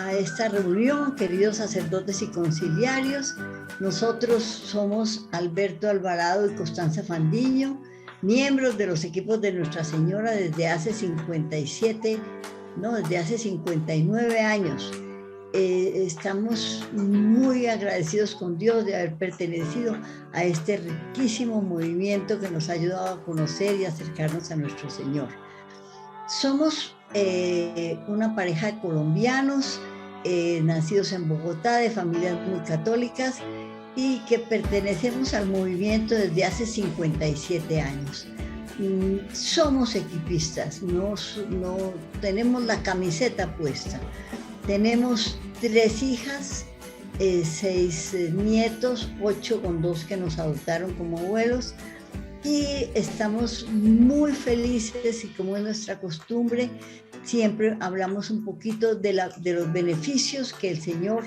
a esta reunión, queridos sacerdotes y conciliarios. Nosotros somos Alberto Alvarado y Constanza Fandiño, miembros de los equipos de Nuestra Señora desde hace 59 años. Estamos muy agradecidos con Dios de haber pertenecido a este riquísimo movimiento que nos ha ayudado a conocer y acercarnos a nuestro Señor. Somos una pareja de colombianos, nacidos en Bogotá, de familias muy católicas, y que pertenecemos al movimiento desde hace 57 años. Somos equipistas, no tenemos la camiseta puesta. Tenemos 3 hijas, 6 nietos, 8 con 2 que nos adoptaron como abuelos, y estamos muy felices, y como es nuestra costumbre, siempre hablamos un poquito de los beneficios que el Señor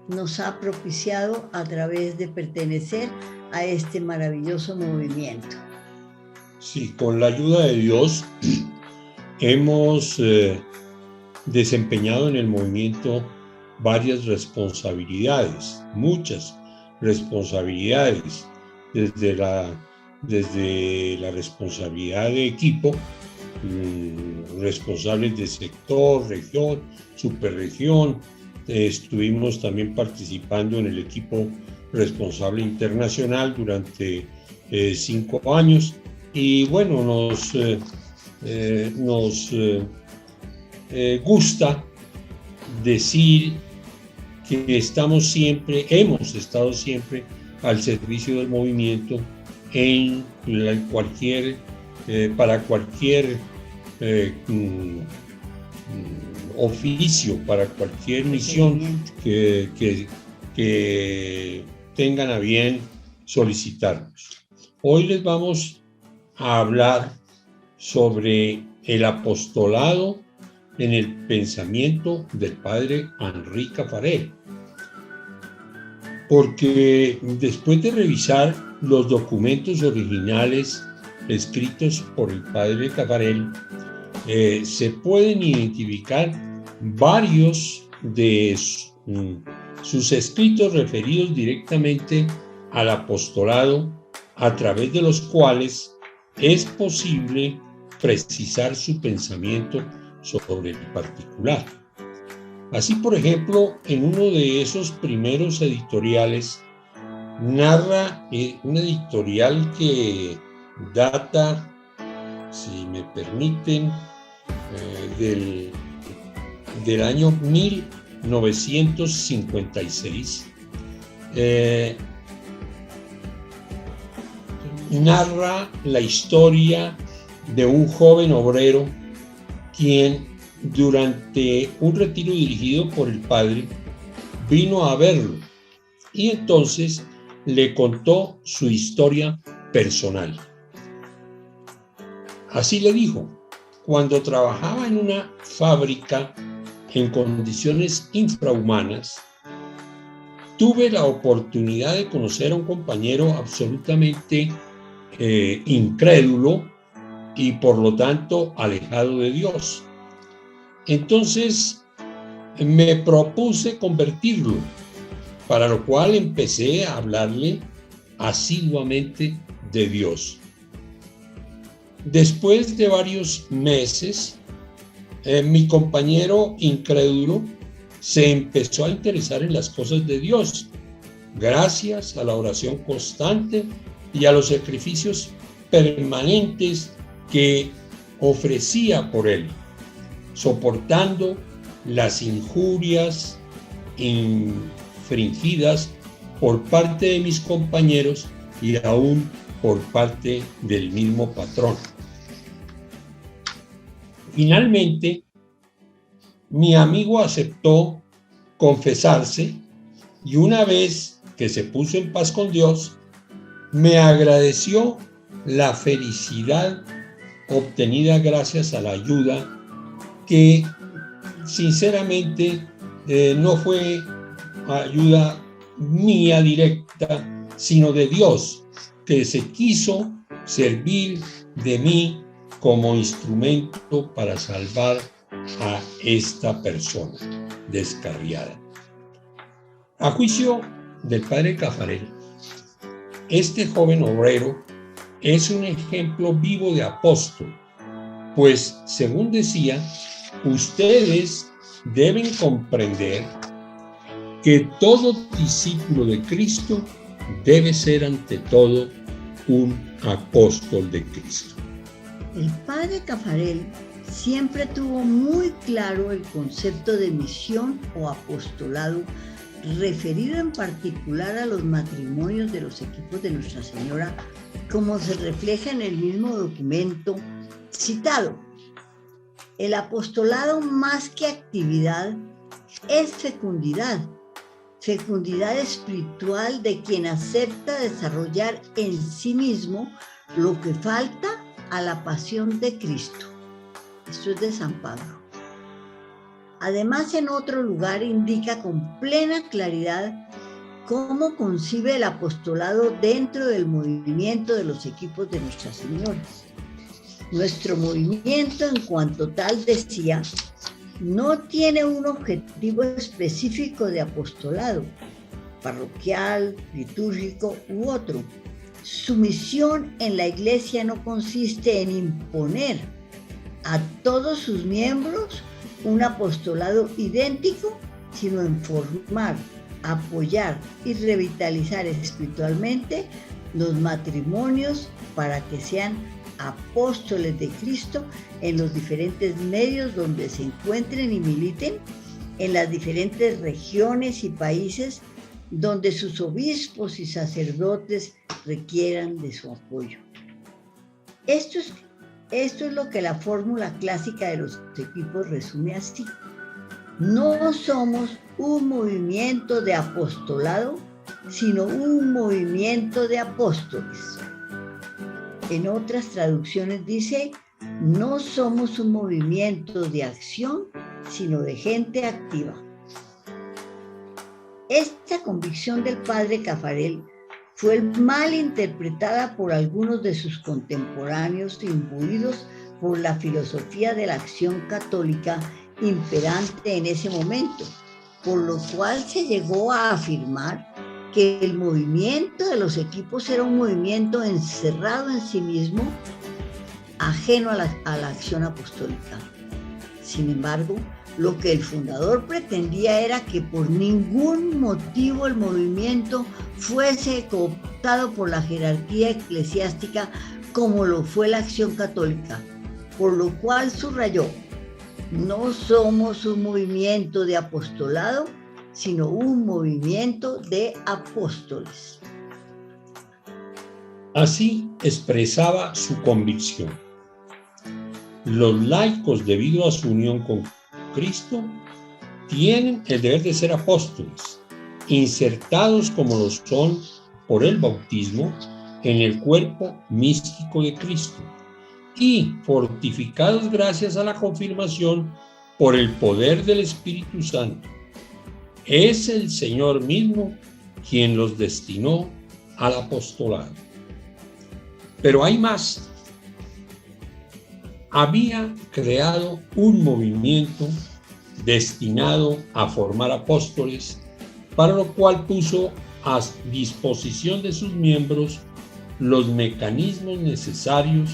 nos ha propiciado a través de pertenecer a este maravilloso movimiento. Sí, con la ayuda de Dios hemos desempeñado en el movimiento varias responsabilidades, muchas responsabilidades, desde la responsabilidad de equipo, responsables de sector, región, superregión. Estuvimos también participando en el equipo responsable internacional durante 5 años, y bueno, nos gusta decir que hemos estado siempre al servicio del movimiento para cualquier oficio, para cualquier misión que tengan a bien solicitarnos. Hoy les vamos a hablar sobre el apostolado en el pensamiento del padre Henri Caffarel, porque después de revisar los documentos originales escritos por el padre Caffarel, se pueden identificar varios de sus escritos referidos directamente al apostolado, a través de los cuales es posible precisar su pensamiento sobre el particular. Así, por ejemplo, en uno de esos primeros editoriales narra un editorial que data, si me permiten, del año 1956. Narra la historia de un joven obrero quien, durante un retiro dirigido por el padre, vino a verlo y entonces le contó su historia personal. Así le dijo: cuando trabajaba en una fábrica en condiciones infrahumanas, tuve la oportunidad de conocer a un compañero absolutamente incrédulo y por lo tanto alejado de Dios. Entonces me propuse convertirlo, para lo cual empecé a hablarle asiduamente de Dios. Después de varios meses, mi compañero incrédulo se empezó a interesar en las cosas de Dios, gracias a la oración constante y a los sacrificios permanentes que ofrecía por él, soportando las injurias infringidas por parte de mis compañeros y aún por parte del mismo patrón. Finalmente, mi amigo aceptó confesarse, y una vez que se puso en paz con Dios, me agradeció la felicidad obtenida gracias a la ayuda que sinceramente no fue ayuda mía directa, sino de Dios, que se quiso servir de mí como instrumento para salvar a esta persona. descarriada. A juicio del padre Caffarel, este joven obrero es un ejemplo vivo de apóstol, pues, según decía, ustedes deben comprender que todo discípulo de Cristo debe ser ante todo un apóstol de Cristo. El padre Caffarel siempre tuvo muy claro el concepto de misión o apostolado, referido en particular a los matrimonios de los equipos de Nuestra Señora, como se refleja en el mismo documento citado. El apostolado, más que actividad, es fecundidad espiritual de quien acepta desarrollar en sí mismo lo que falta a la pasión de Cristo. Esto es de San Pablo. Además, en otro lugar indica con plena claridad cómo concibe el apostolado dentro del movimiento de los equipos de Nuestra Señora. Nuestro movimiento, en cuanto tal, decía, no tiene un objetivo específico de apostolado, parroquial, litúrgico u otro. Su misión en la Iglesia no consiste en imponer a todos sus miembros un apostolado idéntico, sino en formar, apoyar y revitalizar espiritualmente los matrimonios para que sean apóstoles de Cristo en los diferentes medios donde se encuentren y militen, en las diferentes regiones y países donde sus obispos y sacerdotes requieran de su apoyo. Esto es lo que la fórmula clásica de los equipos resume así. No somos un movimiento de apostolado, sino un movimiento de apóstoles. En otras traducciones dice, no somos un movimiento de acción, sino de gente activa. Esta convicción del padre Caffarel fue mal interpretada por algunos de sus contemporáneos imbuidos por la filosofía de la acción católica imperante en ese momento, por lo cual se llegó a afirmar que el movimiento de los equipos era un movimiento encerrado en sí mismo, ajeno a la acción apostólica. Sin embargo, lo que el fundador pretendía era que por ningún motivo el movimiento fuese cooptado por la jerarquía eclesiástica como lo fue la acción católica, por lo cual subrayó, no somos un movimiento de apostolado, sino un movimiento de apóstoles. Así expresaba su convicción. Los laicos, debido a su unión con Cristo, tienen el deber de ser apóstoles, insertados como lo son por el bautismo en el cuerpo místico de Cristo y fortificados gracias a la confirmación por el poder del Espíritu Santo. Es el Señor mismo quien los destinó al apostolado. Pero hay más. Había creado un movimiento destinado a formar apóstoles, para lo cual puso a disposición de sus miembros los mecanismos necesarios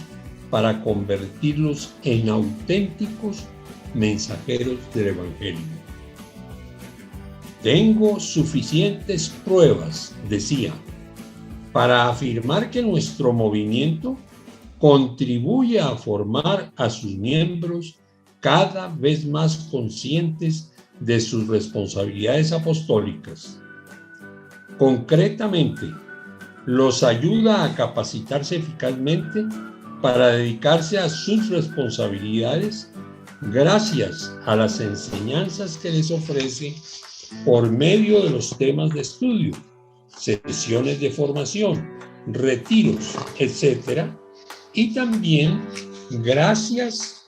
para convertirlos en auténticos mensajeros del Evangelio. Tengo suficientes pruebas, decía, para afirmar que nuestro movimiento contribuye a formar a sus miembros cada vez más conscientes de sus responsabilidades apostólicas. Concretamente, los ayuda a capacitarse eficazmente para dedicarse a sus responsabilidades gracias a las enseñanzas que les ofrece por medio de los temas de estudio, sesiones de formación, retiros, etc., y también gracias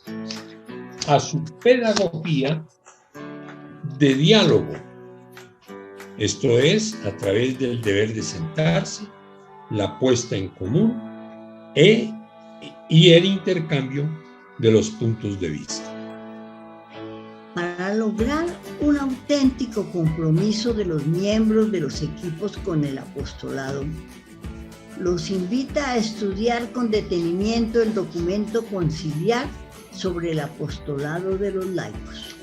a su pedagogía de diálogo. Esto es, a través del deber de sentarse, la puesta en común y el intercambio de los puntos de vista. Para lograr un auténtico compromiso de los miembros de los equipos con el apostolado. Los invita a estudiar con detenimiento el documento conciliar sobre el apostolado de los laicos.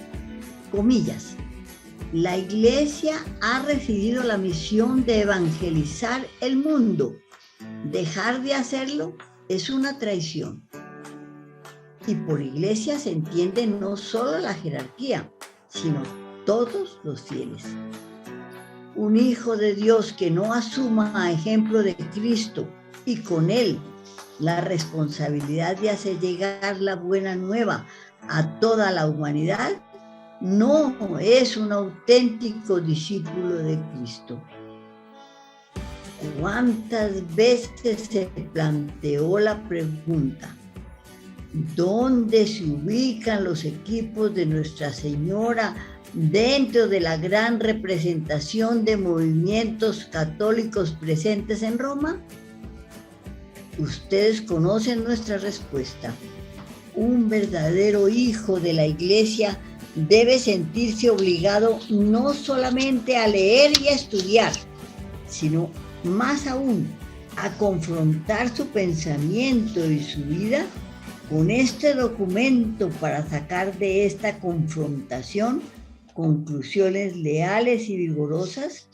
Comillas. La Iglesia ha recibido la misión de evangelizar el mundo. Dejar de hacerlo es una traición. Y por Iglesia se entiende no solo la jerarquía, sino todos los fieles. Un hijo de Dios que no asuma a ejemplo de Cristo y con él la responsabilidad de hacer llegar la buena nueva a toda la humanidad, no es un auténtico discípulo de Cristo. ¿Cuántas veces se planteó la pregunta? ¿Dónde se ubican los equipos de Nuestra Señora dentro de la gran representación de movimientos católicos presentes en Roma? Ustedes conocen nuestra respuesta. Un verdadero hijo de la Iglesia debe sentirse obligado no solamente a leer y a estudiar, sino más aún a confrontar su pensamiento y su vida con este documento para sacar de esta confrontación conclusiones leales y vigorosas,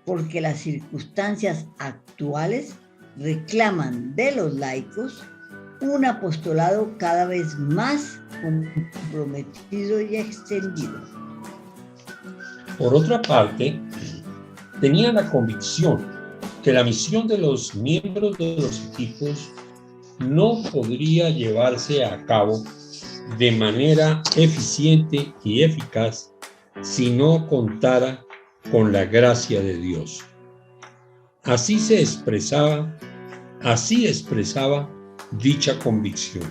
porque las circunstancias actuales reclaman de los laicos un apostolado cada vez más comprometido y extendido. Por otra parte, tenía la convicción que la misión de los miembros de los equipos no podría llevarse a cabo de manera eficiente y eficaz si no contara con la gracia de Dios. Así expresaba dicha convicción.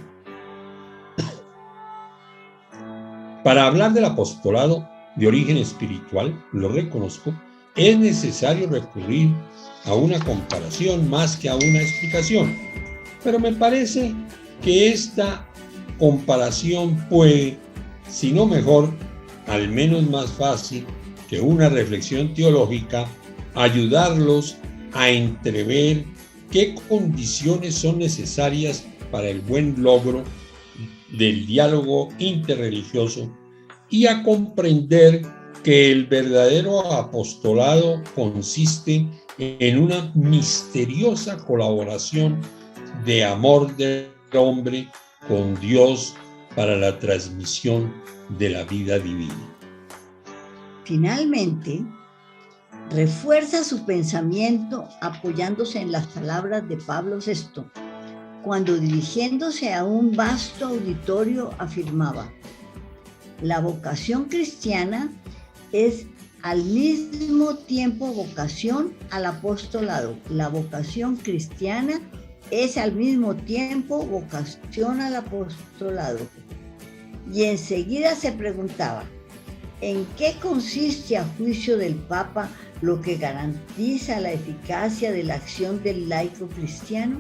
Para hablar del apostolado de origen espiritual, lo reconozco, es necesario recurrir a una comparación más que a una explicación. Pero me parece que esta comparación puede, si no mejor, al menos más fácil que una reflexión teológica, ayudarlos a entrever qué condiciones son necesarias para el buen logro del diálogo interreligioso y a comprender que el verdadero apostolado consiste en una misteriosa colaboración de amor del hombre con Dios para la transmisión de la vida divina. Finalmente, refuerza su pensamiento apoyándose en las palabras de Pablo VI, cuando dirigiéndose a un vasto auditorio afirmaba: la vocación cristiana es al mismo tiempo vocación al apostolado. La vocación cristiana es al mismo tiempo vocación al apostolado. Y enseguida se preguntaba: ¿en qué consiste a juicio del Papa lo que garantiza la eficacia de la acción del laico cristiano?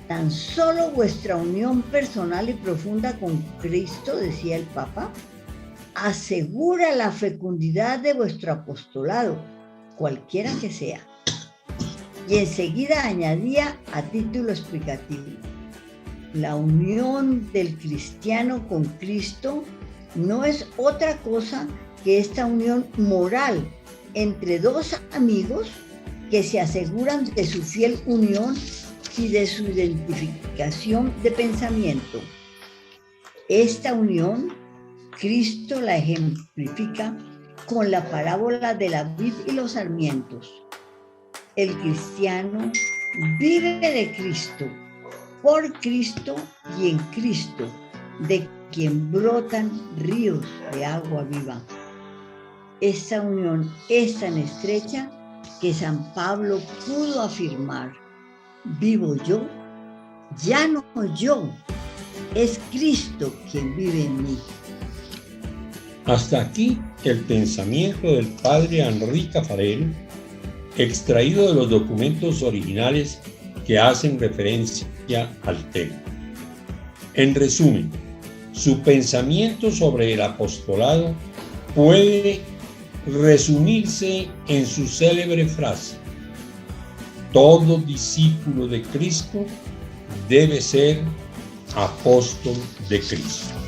Tan solo vuestra unión personal y profunda con Cristo, decía el Papa, asegura la fecundidad de vuestro apostolado, cualquiera que sea. Y enseguida añadía a título explicativo: la unión del cristiano con Cristo no es otra cosa que esta unión moral entre dos amigos que se aseguran de su fiel unión y de su identificación de pensamiento. Esta unión, Cristo la ejemplifica con la parábola de la vid y los sarmientos. El cristiano vive de Cristo, por Cristo y en Cristo, de quien brotan ríos de agua viva. Esta unión es tan estrecha que San Pablo pudo afirmar: vivo yo, ya no yo, es Cristo quien vive en mí. Hasta aquí el pensamiento del padre Henri Caffarel, extraído de los documentos originales que hacen referencia al tema. En resumen, su pensamiento sobre el apostolado puede resumirse en su célebre frase: todo discípulo de Cristo debe ser apóstol de Cristo.